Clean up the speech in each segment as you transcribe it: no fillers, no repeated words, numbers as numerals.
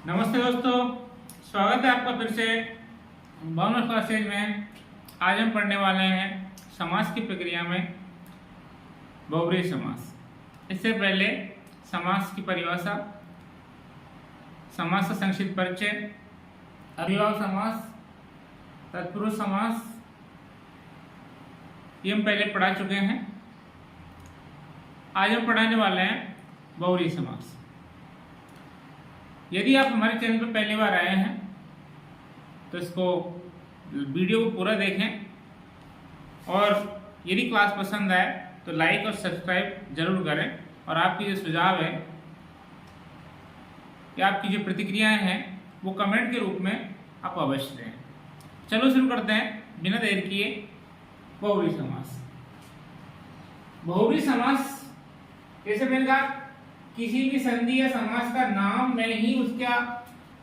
नमस्ते दोस्तों, स्वागत है आपका फिर से बोनस क्लासेज में। आज हम पढ़ने वाले हैं समास की प्रक्रिया में बहुब्रीहि समास। इससे पहले समास की परिभाषा, समास का संक्षिप्त परिचय, अभिभाव समास, तत्पुरुष समास, ये हम पहले पढ़ा चुके हैं। आज हम पढ़ाने वाले हैं बहुब्रीहि समास। यदि आप हमारे चैनल पर पहली बार आए हैं तो इसको वीडियो को पूरा देखें और यदि क्लास पसंद आए तो लाइक और सब्सक्राइब जरूर करें। और आपकी जो सुझाव है या आपकी जो प्रतिक्रियाएं हैं वो कमेंट के रूप में आप अवश्य दें। चलो शुरू करते हैं बिना देर किए। बहुब्रीहि समास। बहुब्रीहि समास कैसे बनेगा? किसी भी संधि या समास का नाम में ही उसका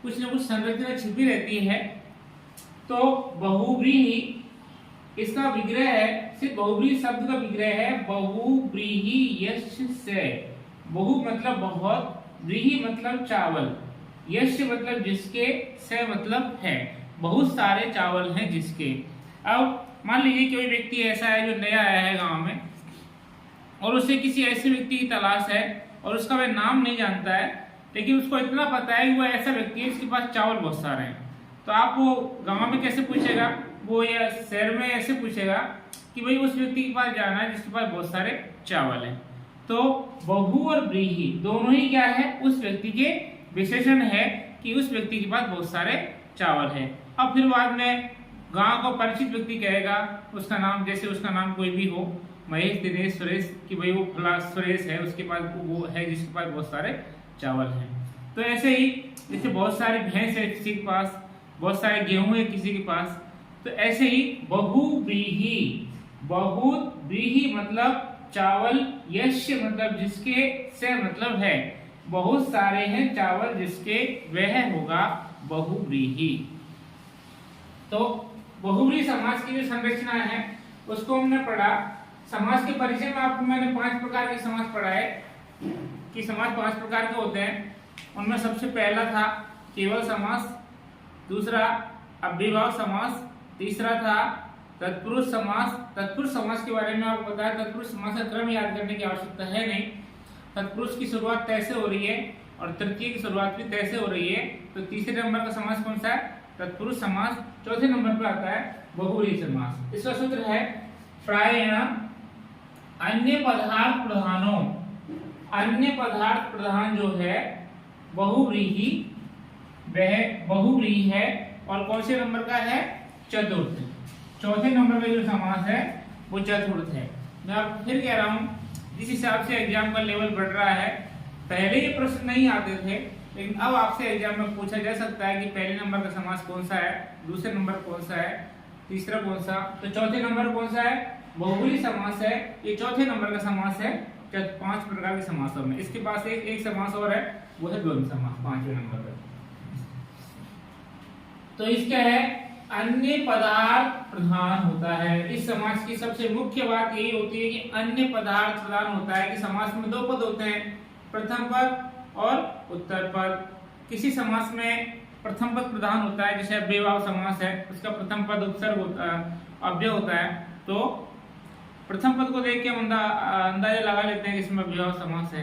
कुछ न कुछ संरचना छिपी रहती है। तो बहुब्रीहि इसका विग्रह है, सिर्फ बहुब्रीहि शब्द का विग्रह है बहुब्रीहि यस्य से। बहु मतलब बहुत, व्रीहि मतलब चावल, यस्य मतलब जिसके, से मतलब है। बहुत सारे चावल हैं जिसके। अब मान लीजिए कोई व्यक्ति ऐसा है जो नया आया है गांव में और उसे किसी ऐसे व्यक्ति की तलाश है और उसका वह नाम नहीं जानता है, लेकिन उसको इतना पता है कि वो ऐसा व्यक्ति है जिसके पास चावल बहुत सारे हैं। तो आप वो गांव में कैसे पूछेगा, वो या शहर में ऐसे पूछेगा कि भाई उस व्यक्ति के पास जाना है जिसके पास बहुत सारे चावल हैं। तो बहु और व्रीहि दोनों ही क्या है? उस व्यक्ति के विशेषण है कि उस व्यक्ति के पास बहुत सारे चावल है। अब फिर बाद में गांव को परिचित व्यक्ति कहेगा उसका नाम, जैसे उसका नाम कोई भी हो, महेश, दिनेश, सुरेश, कि भाई वो फला सुरेश है, उसके पास वो है जिसके पास बहुत सारे चावल हैं। तो ऐसे ही जैसे बहुत सारे भैंस है किसी के पास, बहुत सारे गेहूं है किसी के पास, तो ऐसे ही बहुब्रीहि, बहुत व्रीहि मतलब चावल, यस्य मतलब जिसके, से मतलब है बहुत सारे हैं चावल जिसके, वह होगा बहुब्रीहि। तो बहुब्रीहि समास की जो संरचना है उसको हमने पढ़ा। समास के परिचय में आपको मैंने 5 प्रकार के समास पढ़ाए कि समास 5 प्रकार के होते हैं। उनमें सबसे पहला था केवल समास, दूसरा अव्ययभाव समास, तीसरा था तत्पुरुष समास। तत्पुरुष समास के बारे में आपको बताया, तत्पुरुष समास का क्रम याद करने की आवश्यकता है नहीं। तत्पुरुष की शुरुआत तैसे हो रही है और तृतीय की शुरुआत भी तैसे हो रही है। तो तीसरे नंबर का समास कौन सा है? तत्पुरुष समास। चौथे नंबर पर आता है बहुब्रीहि समास। इसका सूत्र है प्रायेण अन्य पदार्थ प्रधानों। अन्य पदार्थ प्रधान जो है बहुब्रीहि, वह बहुब्रीहि है। और कौन से नंबर का है? चतुर्थ। चौथे नंबर का जो समास है वो चतुर्थ है। मैं आपको फिर कह रहा हूं, जिस हिसाब से एग्जाम का लेवल बढ़ रहा है, पहले ये प्रश्न नहीं आते थे, लेकिन अब आपसे एग्जाम में पूछा जा सकता है कि पहले नंबर का समास कौन सा है, दूसरे नंबर कौन सा है, तीसरा कौन सा, तो चौथे नंबर कौन सा है? बहुब्रीहि समास है। ये चौथे नंबर का समास है 5 प्रकार के समासों में। इसके पास एक समास और है, वो है द्वंद्व समास 5वें नंबर पर। तो इसका है अन्य पदार्थ प्रधान होता है। इस समास की सबसे मुख्य बात यही होती है कि अन्य पदार्थ प्रधान होता है कि समास में 2 पद होते हैं, प्रथम पद और उत्तर पद। किसी समास में प्रथम पद प्रधान होता है, जैसे अव्ययभाव समास है, उसका प्रथम पद उपसर्ग होता है, अव्यय होता है। तो प्रथम पद को देख के हम अंदाजा लगा लेते हैं कि इसमें अव्ययभाव समास है।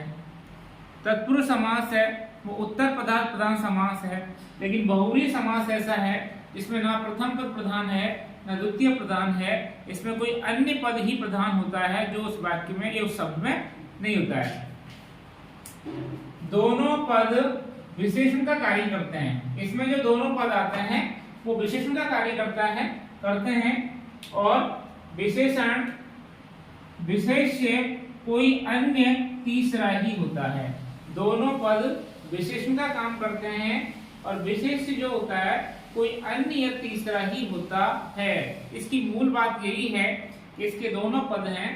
तत्पुरुष समास है, वो उत्तर पदार्थ प्रधान समास है। लेकिन बहुब्रीहि समास ऐसा है इसमें ना प्रथम पद प्रधान है ना द्वितीय प्रधान है, इसमें कोई अन्य पद ही प्रधान होता है जो उस वाक्य में या उस शब्द में नहीं होता है। दोनों पद विशेषण का कार्य करते हैं। इसमें जो दोनों पद आते हैं वो विशेषण का कार्य करते हैं और विशेषण विशेष से कोई अन्य तीसरा ही होता है। दोनों पद विशेषण का काम करते हैं और विशेष जो होता है कोई अन्य या तीसरा ही होता है। इसकी मूल बात यही है कि इसके दोनों पद हैं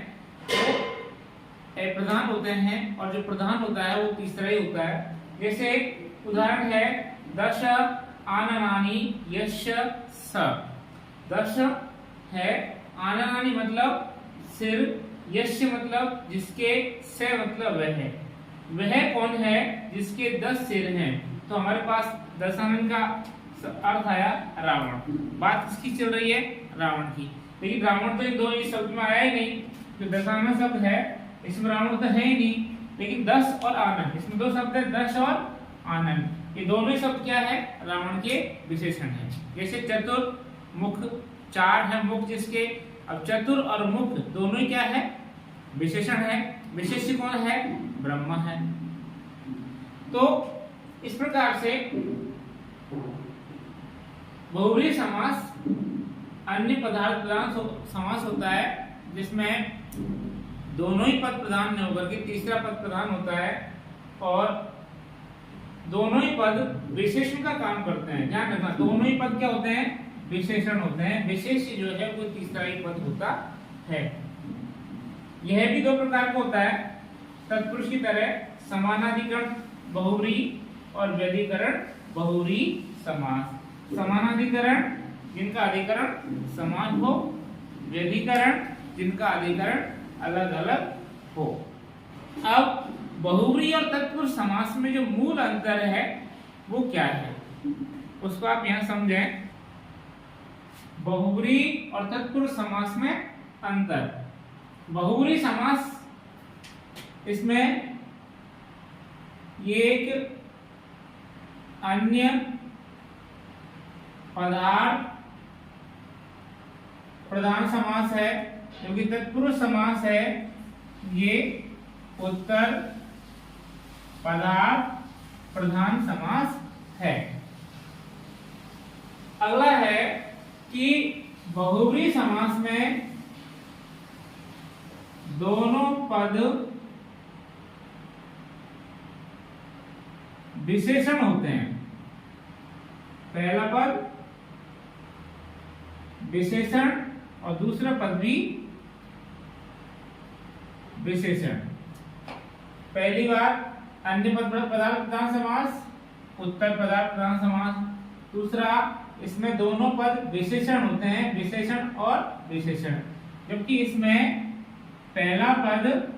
वो प्रधान होते हैं और जो प्रधान होता है वो तीसरा ही होता है। जैसे उदाहरण है दश आननानि यस्य स। दश है, आननानि मतलब सिर, यस्य मतलब जिसके, से मतलब वह है। वह कौन है? जिसके 10 सिर हैं। तो हमारे पास दशानन का अर्थ आया रावण। बात किसकी चल रही है? रावण की। लेकिन रावण तो दो इस शब्द में आया ही नहीं, जो दशानन शब्द है इसमें रावण तो है ही नहीं। लेकिन दश और आनंद, इसमें दो शब्द है, दश और आनंद, ये दोनों ही शब्द क्या है? रावण के विशेषण है। जैसे चतुर, मुख, चार है मुख जिसके। अब चतुर और मुख दोनों ही क्या है? विशेषण है। विशेष्य कौन है? ब्रह्म है। तो इस प्रकार से बहुव्रीहि समास अन्य पदार्थ प्रधान समास होता है, जिसमें दोनों ही पद प्रधान नहीं होकर के तीसरा पद प्रधान होता है और दोनों ही पद विशेषण का काम करते हैं। ध्यान रखना, दोनों ही पद क्या होते हैं? विशेषण होते हैं। विशेष्य जो है वो तीसरा ही पद होता है। यह भी दो प्रकार का होता है, तत्पुरुष की तरह समानाधिकरण बहुव्रीहि और व्यधिकरण बहुव्रीहि समास। समानाधिकरण जिनका अधिकरण समान हो, व्यधिकरण जिनका अधिकरण अलग अलग हो। अब बहुव्रीहि और तत्पुरुष समास में जो मूल अंतर है वो क्या है, उसको आप यहां समझें। बहुव्रीहि और तत्पुरुष समास में अंतर। बहुव्रीहि समास, इसमें ये एक अन्य पदार्थ प्रधान समास है, क्योंकि तत्पुरुष समास है ये उत्तर पदार्थ प्रधान समास है। अगला है कि बहुव्रीहि समास में दोनों पद विशेषण होते हैं। पहला पद विशेषण और दूसरा पद भी विशेषण। पहली बार अन्य पद पदार्थ प्रधान समास, उत्तर पदार्थ प्रधान समास। दूसरा, इसमें दोनों पद विशेषण होते हैं, विशेषण और विशेषण। जबकि इसमें पहला पद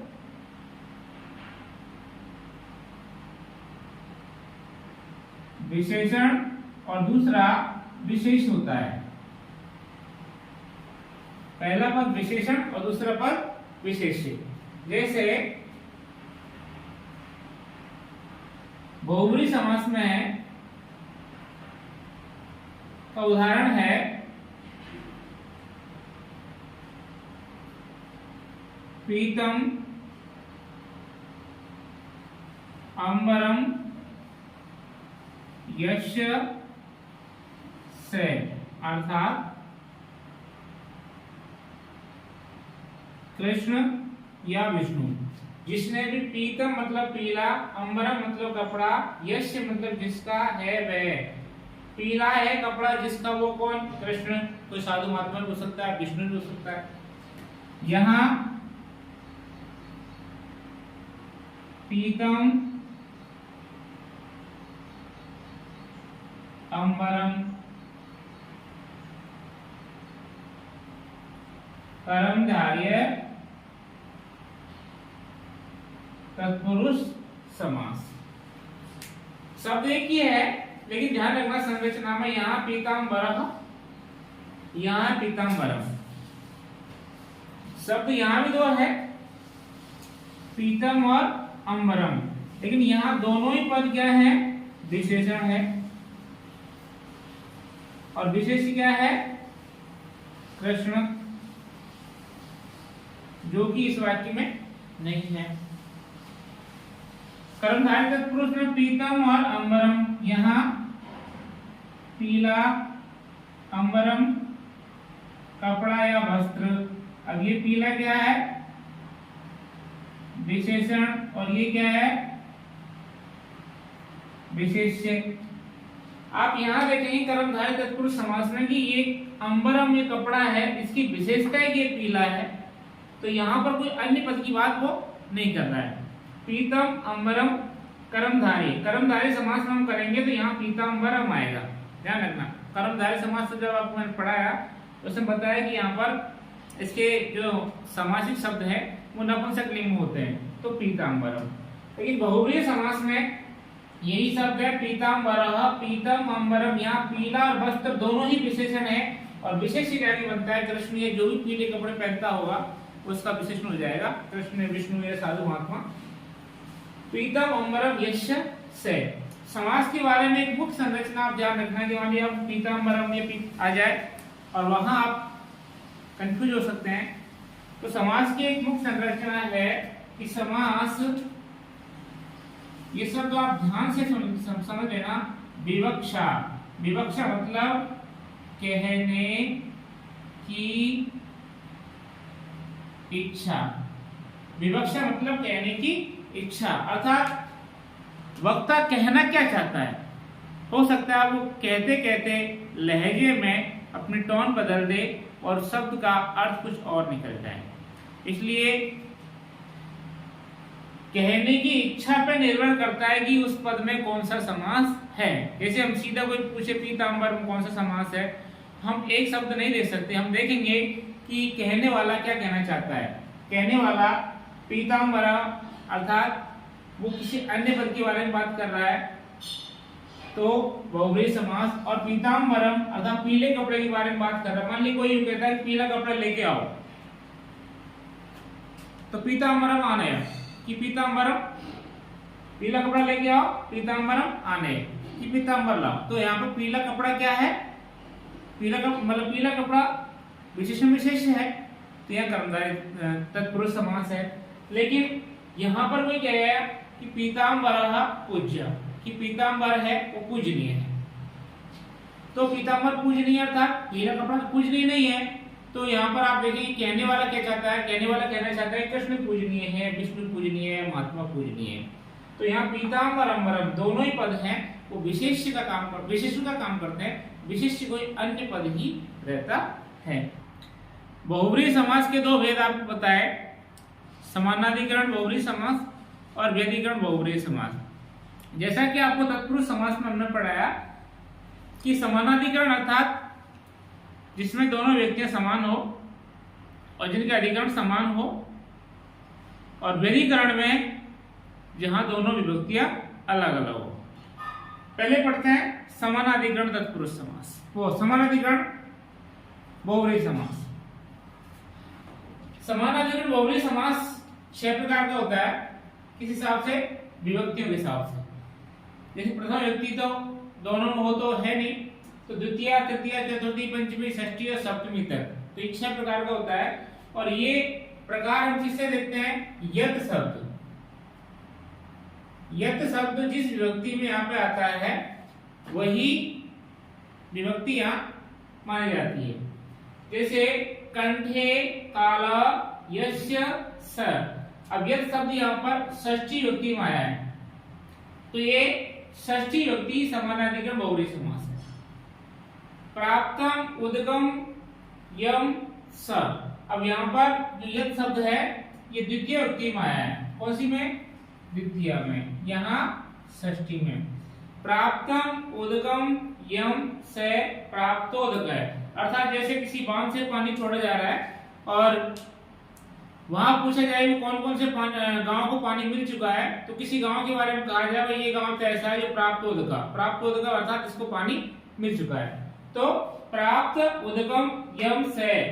विशेषण और दूसरा विशेष होता है। पहला पद विशेषण और दूसरा पद विशेष्य। जैसे बहुव्रीहि समास में का उदाहरण है पीतम अंबरम यस्य से, अर्थात कृष्ण या विष्णु। जिसने भी पीतम मतलब पीला, अंबरम मतलब कपड़ा, यस्य मतलब जिसका है वह। पीला है कपड़ा जिसका, वो कौन? कृष्ण। कोई साधु महात्मा भी हो सकता है, विष्णु भी हो सकता है। यहां पीतम अंबरम कर्मधारय तत्पुरुष समास। शब्द एक ही है, लेकिन ध्यान रखना संरचना में, यहाँ पीताम्बरः, यहाँ पीताम्बरम। शब्द यहाँ भी दो है, पीतम और अंबरम, लेकिन यहाँ दोनों ही पद क्या है? विशेषण है। और विशेष क्या है? कृष्ण, जो कि इस वाक्य में नहीं है। कर्मधारय तत्पुरुष में पीतम और अंबरम, यहाँ पीला, अंबरम कपड़ा या वस्त्र। अब ये पीला क्या है? विशेषण, और ये क्या है? विशेष्य। आप यहाँ देखेंगे कर्मधारय तत्पुरुष समास में कि ये अंबरम, ये कपड़ा है, इसकी विशेषता है कि ये पीला है। तो यहाँ पर कोई अन्य पद की बात वो नहीं कर रहा है। पीतम अंबरम कर्मधारय, कर्मधारय समास में हम करेंगे तो यहाँ पीताम्बरम आएगा। ध्यान रखना, कर्मधारय समास से जब आपको मैंने पढ़ाया तो उसने बताया कि यहाँ पर इसके जो समासिक शब्द है वो नपुंसक लिंग में होते हैं, तो पीताम्बरम। लेकिन बहुव्रीहि समास में यही शब्द है पीताम्बरः, पीतम अंबरम। यहाँ पीला और वस्त्र दोनों ही विशेषण है और विशेष्य क्या बनता है, कृष्ण ये जो भी पीले कपड़े पहनता होगा उसका विशेषण हो जाएगा, कृष्ण विष्णु या साधु महात्मा। पीतम अंबरम यस्य से। समास के बारे में एक मुख्य संरचना आप ध्यान रखना कि मान लिया पीताम्बरम ये आ जाए और वहां आप कंफ्यूज हो सकते हैं। तो समास की एक मुख्य संरचना है कि समास, ये सब तो आप ध्यान से समझ लेना। विवक्षा, विवक्षा मतलब कहने की इच्छा। विवक्षा मतलब कहने की इच्छा, अर्थात वक्ता कहना क्या चाहता है। हो सकता है वो कहते कहते लहजे में अपनी टोन बदल दे और शब्द का अर्थ कुछ और निकल जाए, इसलिए कहने की इच्छा पर निर्भर करता है कि उस पद में कौन सा समास है। जैसे हम सीधा कोई पूछे पीताम्बर में कौन सा समास है, हम एक शब्द नहीं दे सकते, हम देखेंगे कि कहने वाला क्या कहना चाहता है। कहने वाला पीताम्बरा अर्थात वो किसी अन्य पद के बारे में बात कर रहा है तो बहुब्रीहि समास, और पीताम्बरम अर्थात पीले कपड़े के बारे में बात कर रहा है। मान लीजिए कोई कहता है पीला कपड़ा लेके आओ, तो पीताम्बरम आने, कि पीताम्बरम पीला कपड़ा लेके आओ, पीताम्बरम आने कि पीताम्बर लाओ। तो यहाँ पर पीला कपड़ा क्या है, पीला कपड़ा मतलब पीला कपड़ा विशेषण विशेष है, तो यहाँ कर्मधारय तत्पुरुष समास है। लेकिन यहाँ पर कोई कह गया कि पीताम्बरः पूज्य, कि पीताम्बर है वो पूजनीय है। तो पीताम्बर पूजनीय अर्थात पीला कपड़ा पूजनीय नहीं है। तो यहाँ पर आप देखेंगे कहने वाला क्या चाहता है, कहने वाला कहना चाहता है कृष्ण पूजनीय है, विष्णु पूजनीय है, महात्मा पूजनीय है। तो यहाँ पीताम्बर अंबरम दोनों ही पद हैं वो विशेष्य का काम कर, विशेषण का काम करते हैं, विशिष्ट कोई अन्य पद ही रहता है। बहुब्रीहि समास के दो भेद आपको बताए, समानाधिकरण बहुब्रीहि समास और व्यधिकरण बहुब्रीहि समास। जैसा कि आपको तत्पुरुष समास में हमने पढ़ाया कि समानाधिकरण अर्थात जिसमें दोनों व्यक्तियां समान हो और जिनके अधिकरण समान हो, और व्यधिकरण में जहां दोनों विभक्तियां अलग अलग हो। पहले पढ़ते हैं समानाधिकरण तत्पुरुष समास, वो समानाधिकरण बहुब्रीहि समास। समानाधिकरण बहुब्रीहि समास 6 प्रकार का होता है, किस हिसाब से, विभक्तियों के हिसाब से। जैसे प्रथम व्यक्ति तो दोनों में हो तो है नहीं, तो द्वितीय, तृतीय, चतुर्थी, पंचमी, षष्ठी और सप्तमी तक, तो 6 प्रकार का होता है। और ये प्रकार हम किससे देखते हैं, यत शब्द, यत शब्द जिस विभक्ति में यहाँ पे आता है वही विभक्ति यहाँ मानी जाती है। जैसे कंठे काला यस्य स, अब यत शब्द यहाँ पर षष्ठी विभक्ति में आया है, तो ये षष्ठी विभक्ति समानाधिकरण बहुब्रीहि समास है। प्राप्तम उदगम यम स, अब यहाँ पर जो यत शब्द है ये द्वितीय विभक्ति में आया है, कौन सी में, द्वितीय में, यहाँ षष्ठी में। प्राप्तम उदगम यम से प्राप्तोदक है, अर्थात जैसे किसी बांध से पानी छोड़ा जा रहा है और वहां पूछा जाए कौन कौन से गांव को पानी मिल चुका है, तो किसी गांव के बारे में कहा जाए भाई ये गांव तो ऐसा है जो प्राप्तोदका, प्राप्तोदका अर्थात इसको पानी मिल चुका है। तो प्राप्त उदगम यम से,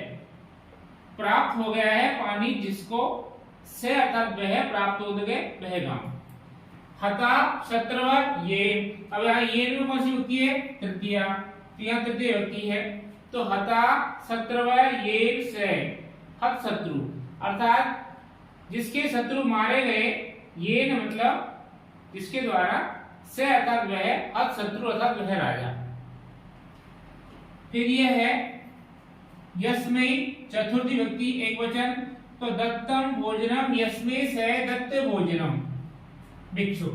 प्राप्त हो गया है पानी जिसको, से अर्थात वह प्राप्त उदगे वह गांव। हता शत्रव ये, अब यहाँ ये में कौन सी होती है, तृतीय, यहाँ तृतीय होती है। तो हता शत्रव ये से, हत शत्रु अर्थात जिसके शत्रु मारे गए, ये न मतलब जिसके द्वारा, से अर्थात वह, हत शत्रु अर्थात वह राजा। फिर यह है यस्मै, चतुर्थी व्यक्ति एक वचन, तो दत्तम भोजनम यस्मै से दत्त भोजनम भिक्षु,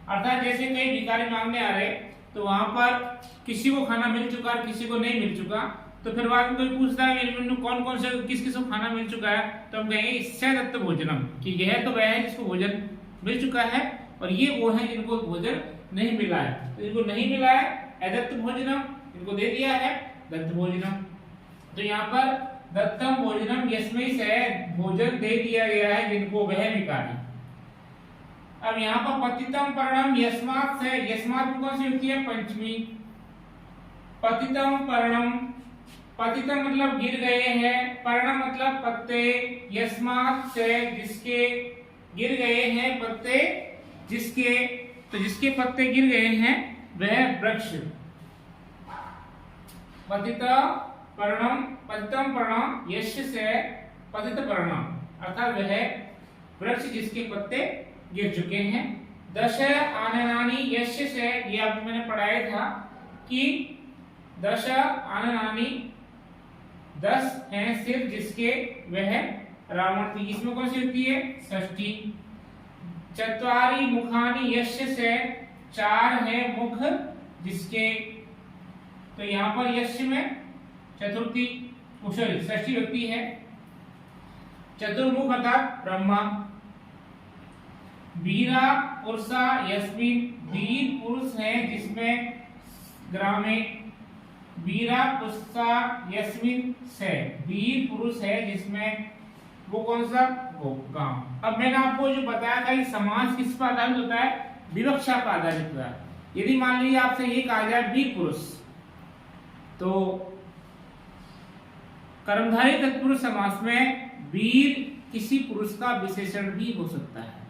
अर्थात जैसे कई भिखारी मांगने आ रहे तो वहां पर किसी को खाना मिल चुका और किसी को नहीं मिल चुका, तो फिर बाद में कोई पूछता है कौन कौन से किस किस को खाना मिल चुका है, तो हम कहेंगे इससे दत्त भोजनम, कि यह तो वह है जिसको भोजन मिल चुका है और ये वो है जिनको भोजन नहीं मिला है। तो जिनको नहीं मिला है अदत्त भोजनम, इनको दे दिया है दत्त भोजनम। तो यहाँ पर दत्तम भोजनम यस्मै से भोजन दे दिया गया है जिनको वह भिखारी। अब यहाँ पर पतितम पर्णम यस्मात् से, यस्मात् में कौन सी युक्ति है? पंचमी। पतितम पर्णम, पतितम मतलब गिर गए हैं, पर्णम मतलब पत्ते, यस्मात् से जिसके गिर गए हैं पत्ते, जिसके, तो जिसके पत्ते गिर गए हैं वह वृक्ष। पतितम पर्णम यस्य से पतित पर्णम अर्थात वह वृक्ष जिसके पत्ते गिर चुके हैं। दश आननानि यस्य से, ये आपको मैंने पढ़ाया था कि दश आननानि 10 हैं सिर जिसके वह रावण थी। इसमें कौन सी युक्ति है? षष्ठी। चत्वारि मुखानि यस्य से, 4 है मुख जिसके, तो यहाँ पर यश में चतुर्थी कुशल षष्ठी व्यक्ति है। चतुर्मुख अर्थात ब्रह्मा। वीरा पुरुषा यस्मिन, वीर पुरुष है जिसमें ग्रामे, वीरा पुरुषा यस्मिन से, वीर पुरुष है जिसमें, वो कौन सा? वो गांव। अब मैंने आपको जो बताया था कि समास किस पर आधारित होता है? विवक्षा पर आधारित होता है। यदि मान लीजिए आपसे ये कहा जाए वीर पुरुष, तो कर्मधारय तत्पुरुष समास में वीर किसी पुरुष का विशेषण भी हो सकता है,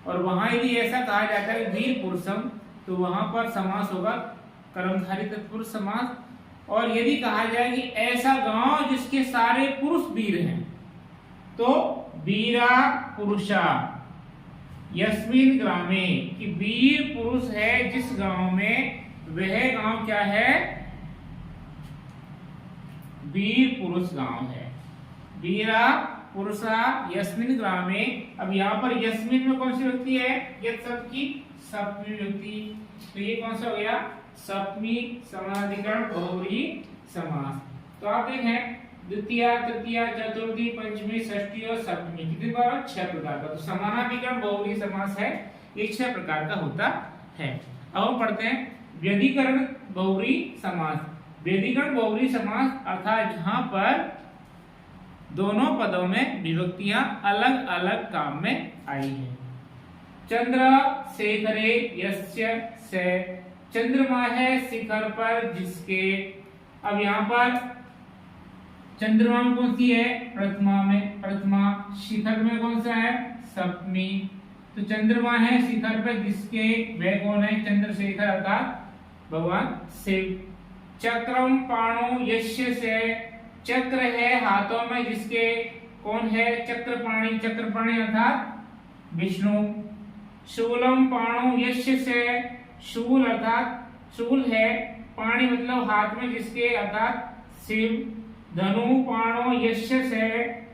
और वहां यदि ऐसा कहा जाता है वीर पुरुषम, तो वहां पर समास होगा कर्मधारय तत्पुरुष समास। और यदि कहा जाए कि ऐसा गांव जिसके सारे पुरुष वीर हैं, तो वीरा पुरुषा यस्मिन ग्रामे, कि वीर पुरुष है जिस गांव में, वह गांव क्या है? वीर पुरुष गांव है। वीरा पुरुषा यस्मिन ग्रामे। अब यहाँ पर यस्मिन में कौन सी व्यक्ति है? यह शब्द की सप्तमी व्यक्ति, तो ये कौन सा हो गया? सप्तमी समानाधिकरण बहुव्रीहि समास। तो आप देखें द्वितीय, तृतीय, चतुर्थी, पंचमी, षष्ठी और सप्तमी कितने बार? 6 प्रकार का। तो समानाधिकरण बहुव्रीहि समास है, ये 6 प्रकार का होता है। अब हम पढ़ते हैं व्यधिकरण बहुव्रीहि समास। व्यधिकरण बहुव्रीहि समास अर्थात जहां पर दोनों पदों में विभक्तियां अलग अलग काम में आई है। चंद्र शेखरे यस्य से, चंद्रमा है शिखर पर जिसके। अब यहाँ पर चंद्रमा में कौन सी है? प्रथमा में, प्रथमा। शिखर में कौन सा है? सप्तमी। तो चंद्रमा है शिखर पर जिसके, वह कौन है? चंद्रशेखर अर्थात भगवान शिव। चक्रम पाणो यस्य से, चक्र है हाथों में जिसके, कौन है? चक्रपाणि, चक्रपाणि अर्थात विष्णु। शूलम पाणो यस्य से, शूल अर्थात शूल है, पाणि मतलब हाथ में जिसके अर्थात शिव। धनु पाणो यस्य से,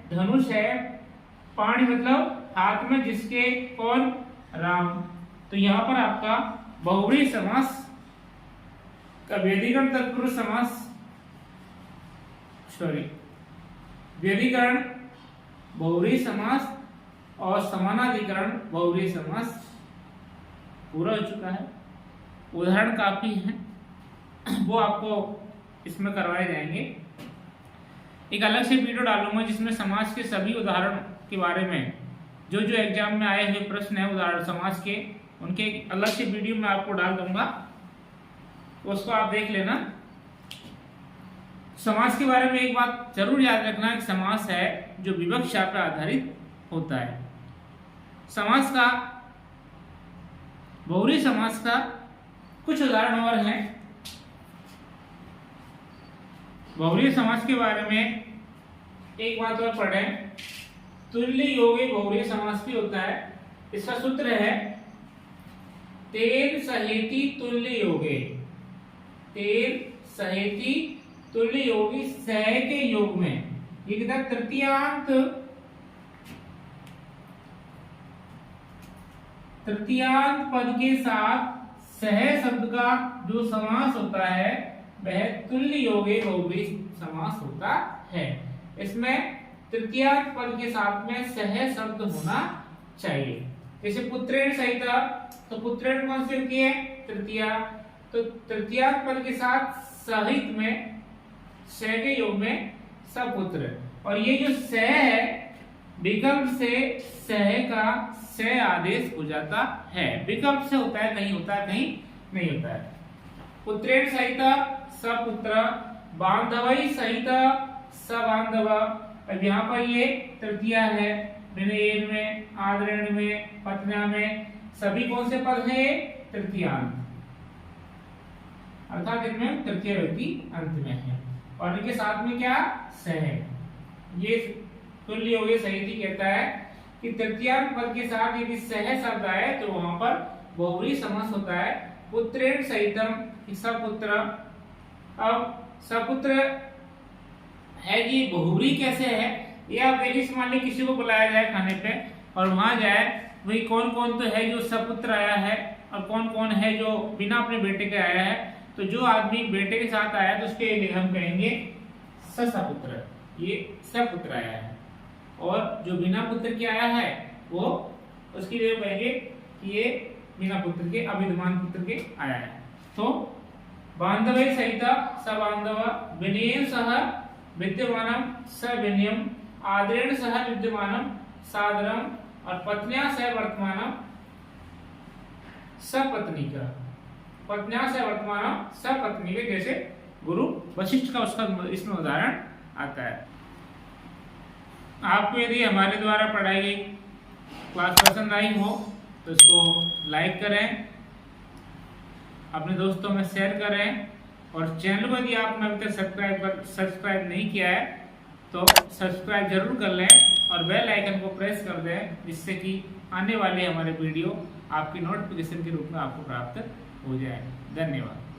धनुष है, पाणि मतलब हाथ में जिसके, कौन? राम। तो यहाँ पर आपका बहुव्रीहि समास का व्यधिकरण तत्पुरुष समास, व्यधिकरण बहुव्रीहि समास और समानाधिकरण बहुव्रीहि समास पूरा हो चुका है। उदाहरण काफी हैं, वो आपको इसमें करवाए जाएंगे। एक अलग से वीडियो डालूंगा जिसमें समास के सभी उदाहरण के बारे में, जो जो एग्जाम में आए हुए प्रश्न है उदाहरण समास के, उनके एक अलग से वीडियो में आपको डाल दूंगा, उसको आप देख लेना। समास के बारे में एक बात जरूर याद रखना कि समास है जो विवक्षा पर आधारित होता है। समास का, बहुव्रीहि समास का कुछ उदाहरण और हैं। बहुव्रीहि समास के बारे में एक बात और पढ़ें। तुल्य योगी बहुव्रीहि समास भी होता है। इसका सूत्र है तेन सहेति तुल्य योगे, तेन सहेति तुल्य योगी, सह के योग में, ये कितना? तृतीयांत, तृतीयांत पद के साथ सह शब्द का जो समास होता है वह तुल्य योगे बहुव्रीहि समास होता है। इसमें तृतीयांत पद के साथ में सह शब्द होना चाहिए। जैसे पुत्रेण सहिता, तो पुत्रेण कौन सी होती है? तृतीया। तो तृतीयांत पद के साथ सहित में, सह के योग में सपुत्र। और ये जो सह है, विकल्प से सह का से आदेश हो जाता है। विकल्प से होता है, कहीं होता है, कहीं नहीं होता है। पुत्रेण सहित सपुत्र, बांधवई सहित सबांधव। अब यहाँ पर ये तृतीया है, विनयेन में, आदरेण में, पत्न्या में, सभी कौन से पद है? तृतीयांत, अर्थात इनमें तृतीय व्यक्ति अंत में है। और इनके साथ में क्या? स है। ये तुल्य योगी सहिती कहता है कि तृतीयांत पद के साथ यदि सह शब्द आए तो वहां पर बहुव्रीहि समास होता है। पुत्रेण सहितम, सपुत्र। अब सपुत्र है कि बहुव्रीहि कैसे है? ये आप देखिए, मान लीजिए किसी को बुलाया जाए खाने पे और वहां जाए, वही कौन कौन तो है जो सपुत्र आया है और कौन कौन है जो बिना अपने बेटे के आया है। तो जो आदमी बेटे के साथ आया तो उसके लिए हम कहेंगे सपुत्र, ये सपुत्र आया है। और जो बिना पुत्र के आया है वो उसके लिए कहेंगे कि ये बिना पुत्र के, अविद्यमान पुत्र के आया है। तो बांधवे सहित सबांधव, विनयेन सह विद्यमानम सविनयम, आदरेण सह विद्यमानम सादरम, और पत्न्या सह वर्तमानम सपत्नीका। पत्न्या सह वर्तमानम सपत्नीका, जैसे गुरु वशिष्ठ का उसका इसमें उदाहरण आता है। आपको यदि हमारे द्वारा पढ़ाई गई क्लास पसंद आई हो तो इसको लाइक करें, अपने दोस्तों में शेयर करें, और चैनल को यदि आपने अभी तक सब्सक्राइब नहीं किया है तो सब्सक्राइब जरूर कर लें और बेल आइकन को प्रेस कर दें, जिससे कि आने वाले हमारे वीडियो आपकी नोटिफिकेशन के रूप में आपको प्राप्त हो जाए। धन्यवाद।